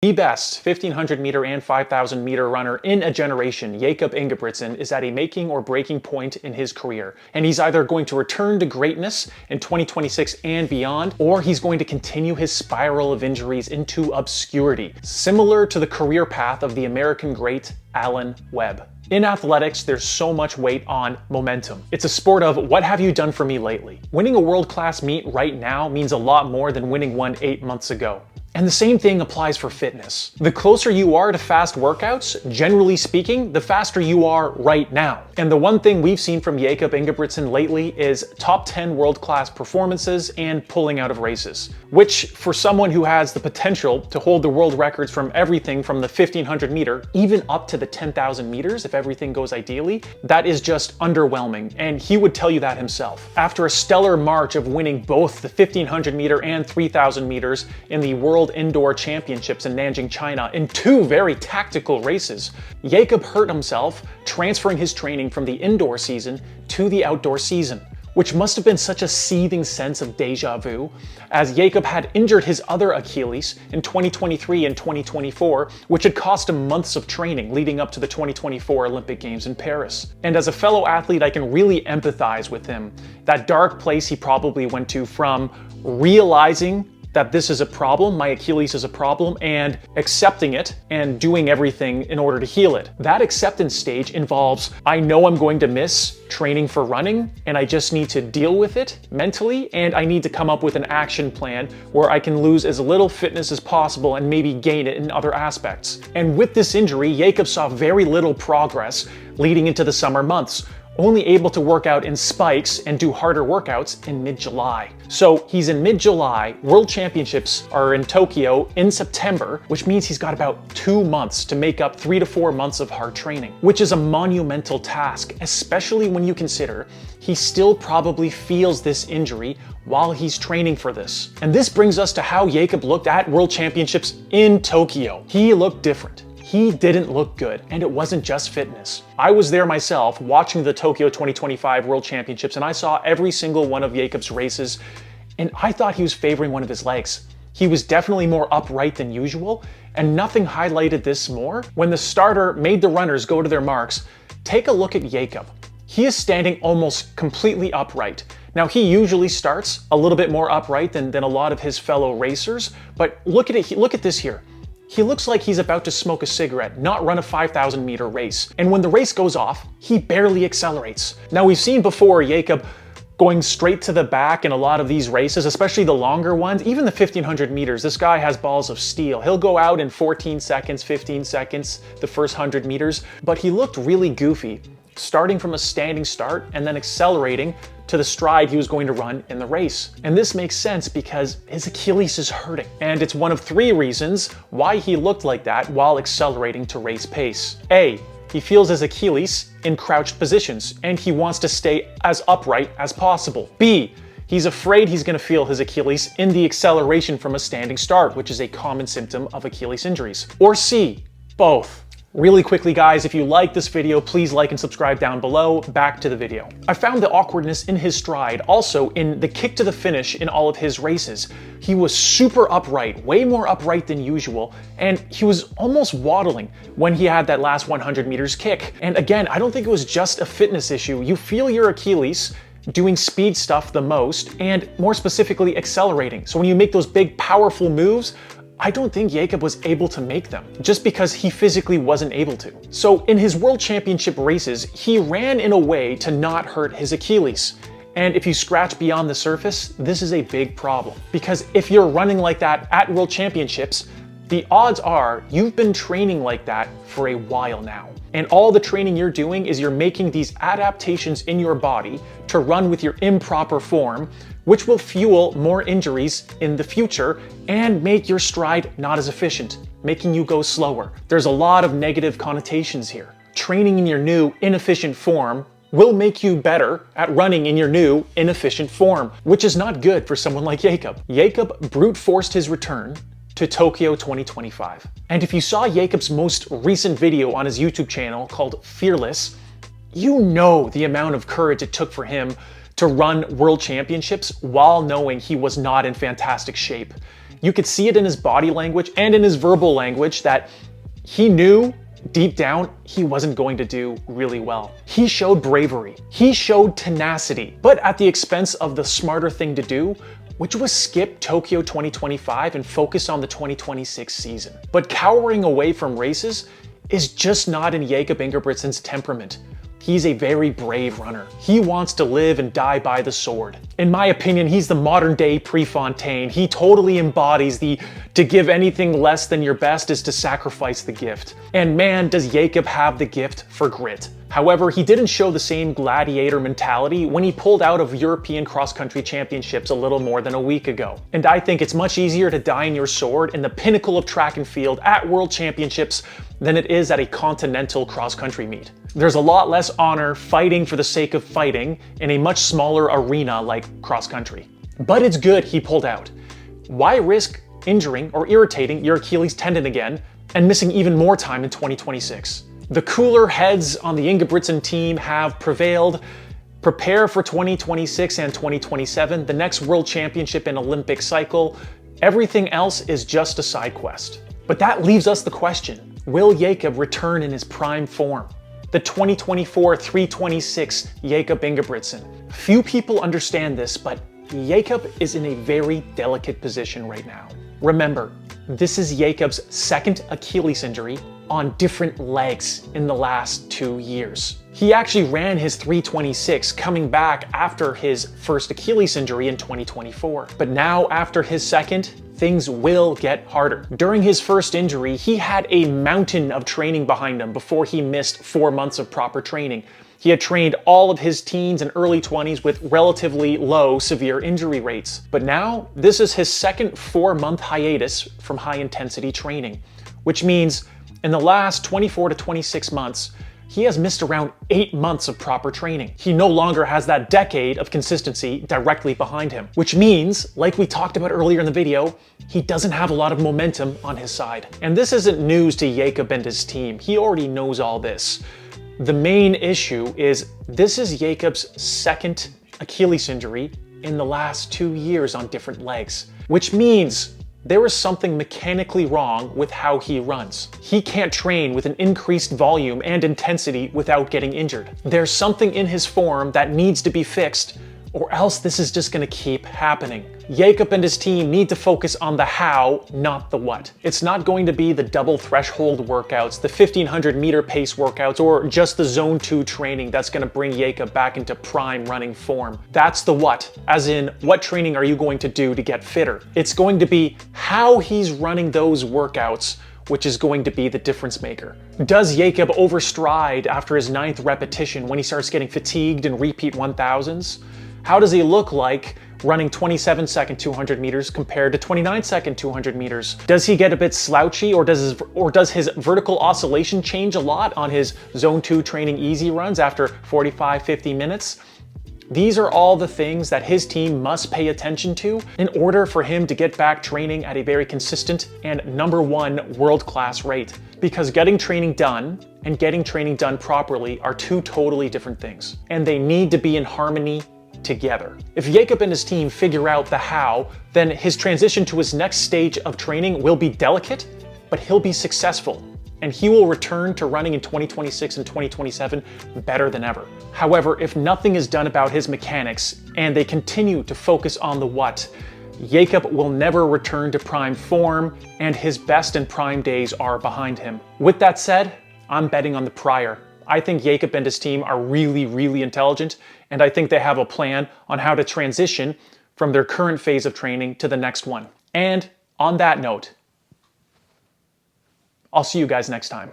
The best 1500 meter and 5000 meter runner in a generation, Jakob Ingebrigtsen, is at a making or breaking point in his career. And he's either going to return to greatness in 2026 and beyond, or he's going to continue his spiral of injuries into obscurity, similar to the career path of the American great Alan Webb. In athletics, there's so much weight on momentum. It's a sport of what have you done for me lately? Winning a world-class meet right now means a lot more than winning one 8 months ago. And the same thing applies for fitness. The closer you are to fast workouts, generally speaking, the faster you are right now. And the one thing we've seen from Jakob Ingebrigtsen lately is top 10 world-class performances and pulling out of races, which for someone who has the potential to hold the world records from everything from the 1500 meter, even up to the 10,000 meters, if everything goes ideally, that is just underwhelming. And he would tell you that himself. After a stellar march of winning both the 1500 meter and 3000 meters in the World Indoor Championships in Nanjing, China, in 2 very tactical races, Jakob hurt himself transferring his training from the indoor season to the outdoor season, which must have been such a seething sense of deja vu, as Jakob had injured his other Achilles in 2023 and 2024, which had cost him months of training leading up to the 2024 Olympic Games in Paris. And as a fellow athlete, I can really empathize with him. That dark place he probably went to from realizing that this is a problem, my Achilles is a problem, and accepting it and doing everything in order to heal it. That acceptance stage involves, I know I'm going to miss training for running, and I just need to deal with it mentally, and I need to come up with an action plan where I can lose as little fitness as possible and maybe gain it in other aspects. And with this injury, Jakob saw very little progress leading into the summer months, only able to work out in spikes and do harder workouts in mid-July. So he's in mid-July, World Championships are in Tokyo in September, which means he's got about 2 months to make up 3 to 4 months of hard training, which is a monumental task, especially when you consider he still probably feels this injury while he's training for this. And this brings us to how Jakob looked at World Championships in Tokyo. He looked different. He didn't look good, and it wasn't just fitness. I was there myself watching the Tokyo 2025 World Championships, and I saw every single one of Jakob's races, and I thought he was favoring one of his legs. He was definitely more upright than usual, and nothing highlighted this more. When the starter made the runners go to their marks, take a look at Jakob. He is standing almost completely upright. Now, he usually starts a little bit more upright than a lot of his fellow racers, but look at it. Look at this here. He looks like he's about to smoke a cigarette, not run a 5,000 meter race. And when the race goes off, he barely accelerates. Now, we've seen before Jakob going straight to the back in a lot of these races, especially the longer ones, even the 1500 meters. This guy has balls of steel. He'll go out in 14 seconds, 15 seconds, the first 100 meters, but he looked really goofy, starting from a standing start and then accelerating to the stride he was going to run in the race. And this makes sense because his Achilles is hurting. And it's one of 3 reasons why he looked like that while accelerating to race pace. A, he feels his Achilles in crouched positions and he wants to stay as upright as possible. B, he's afraid he's gonna feel his Achilles in the acceleration from a standing start, which is a common symptom of Achilles injuries. Or C, both. Really quickly, guys, if you like this video, please like and subscribe down below. Back to the video. I found the awkwardness in his stride also in the kick to the finish in all of his races. He was super upright, way more upright than usual, and he was almost waddling when he had that last 100 meters kick. And again, I don't think it was just a fitness issue. You feel your Achilles doing speed stuff the most, and more specifically accelerating. So when you make those big, powerful moves, I don't think Jakob was able to make them, just because he physically wasn't able to. So in his World Championship races, he ran in a way to not hurt his Achilles. And if you scratch beyond the surface, this is a big problem. Because if you're running like that at World Championships, the odds are you've been training like that for a while now. And all the training you're doing is you're making these adaptations in your body to run with your improper form, which will fuel more injuries in the future and make your stride not as efficient, making you go slower. There's a lot of negative connotations here. Training in your new inefficient form will make you better at running in your new inefficient form, which is not good for someone like Jakob. Jakob brute forced his return to Tokyo 2025. And if you saw Jakob's most recent video on his YouTube channel called Fearless, you know the amount of courage it took for him to run World Championships while knowing he was not in fantastic shape. You could see it in his body language and in his verbal language that he knew deep down he wasn't going to do really well. He showed bravery, he showed tenacity, but at the expense of the smarter thing to do, which was skip Tokyo 2025 and focus on the 2026 season. But cowering away from races is just not in Jakob Ingebrigtsen's temperament. He's a very brave runner. He wants to live and die by the sword. In my opinion, he's the modern day Prefontaine. He totally embodies the to give anything less than your best is to sacrifice the gift. And man, does Jakob have the gift for grit. However, he didn't show the same gladiator mentality when he pulled out of European cross-country championships a little more than a week ago. And I think it's much easier to die in your sword in the pinnacle of track and field at world championships than it is at a continental cross-country meet. There's a lot less honor fighting for the sake of fighting in a much smaller arena like cross-country. But it's good he pulled out. Why risk injuring or irritating your Achilles tendon again and missing even more time in 2026? The cooler heads on the Ingebrigtsen team have prevailed. Prepare for 2026 and 2027, the next World Championship and Olympic cycle. Everything else is just a side quest. But that leaves us the question, will Jakob return in his prime form? The 2024 326 Jakob Ingebrigtsen. Few people understand this, but Jakob is in a very delicate position right now. Remember, this is Jakob's second Achilles injury on different legs in the last 2 years. He actually ran his 326 coming back after his first Achilles injury in 2024. But now after his second, things will get harder. During his first injury, he had a mountain of training behind him before he missed 4 months of proper training. He had trained all of his teens and early 20s with relatively low severe injury rates. But now, this is his second 4-month hiatus from high-intensity training, which means in the last 24 to 26 months, he has missed around 8 months of proper training. He no longer has that decade of consistency directly behind him, which means, like we talked about earlier in the video, he doesn't have a lot of momentum on his side. And this isn't news to Jakob and his team. He already knows all this. The main issue is this is Jakob's second Achilles injury in the last 2 years on different legs, which means there is something mechanically wrong with how he runs. He can't train with an increased volume and intensity without getting injured. There's something in his form that needs to be fixed, or else this is just going to keep happening. Jakob and his team need to focus on the how, not the what. It's not going to be the double threshold workouts, the 1500 meter pace workouts, or just the zone 2 training that's going to bring Jakob back into prime running form. That's the what, as in what training are you going to do to get fitter? It's going to be how he's running those workouts, which is going to be the difference maker. Does Jakob overstride after his 9th repetition when he starts getting fatigued in repeat 1000s? How does he look like running 27-second 200 meters compared to 29-second 200 meters? Does he get a bit slouchy, or does his vertical oscillation change a lot on his zone 2 training easy runs after 45-50 minutes? These are all the things that his team must pay attention to in order for him to get back training at a very consistent and #1 world-class rate. Because getting training done and getting training done properly are two totally different things, and they need to be in harmony together. If Jakob and his team figure out the how, then his transition to his next stage of training will be delicate, but he'll be successful, and he will return to running in 2026 and 2027 better than ever. However, if nothing is done about his mechanics and they continue to focus on the what, Jakob will never return to prime form, and his best and prime days are behind him. With that said, I'm betting on the prior. I think Jakob and his team are really, really intelligent, and I think they have a plan on how to transition from their current phase of training to the next one. And on that note, I'll see you guys next time.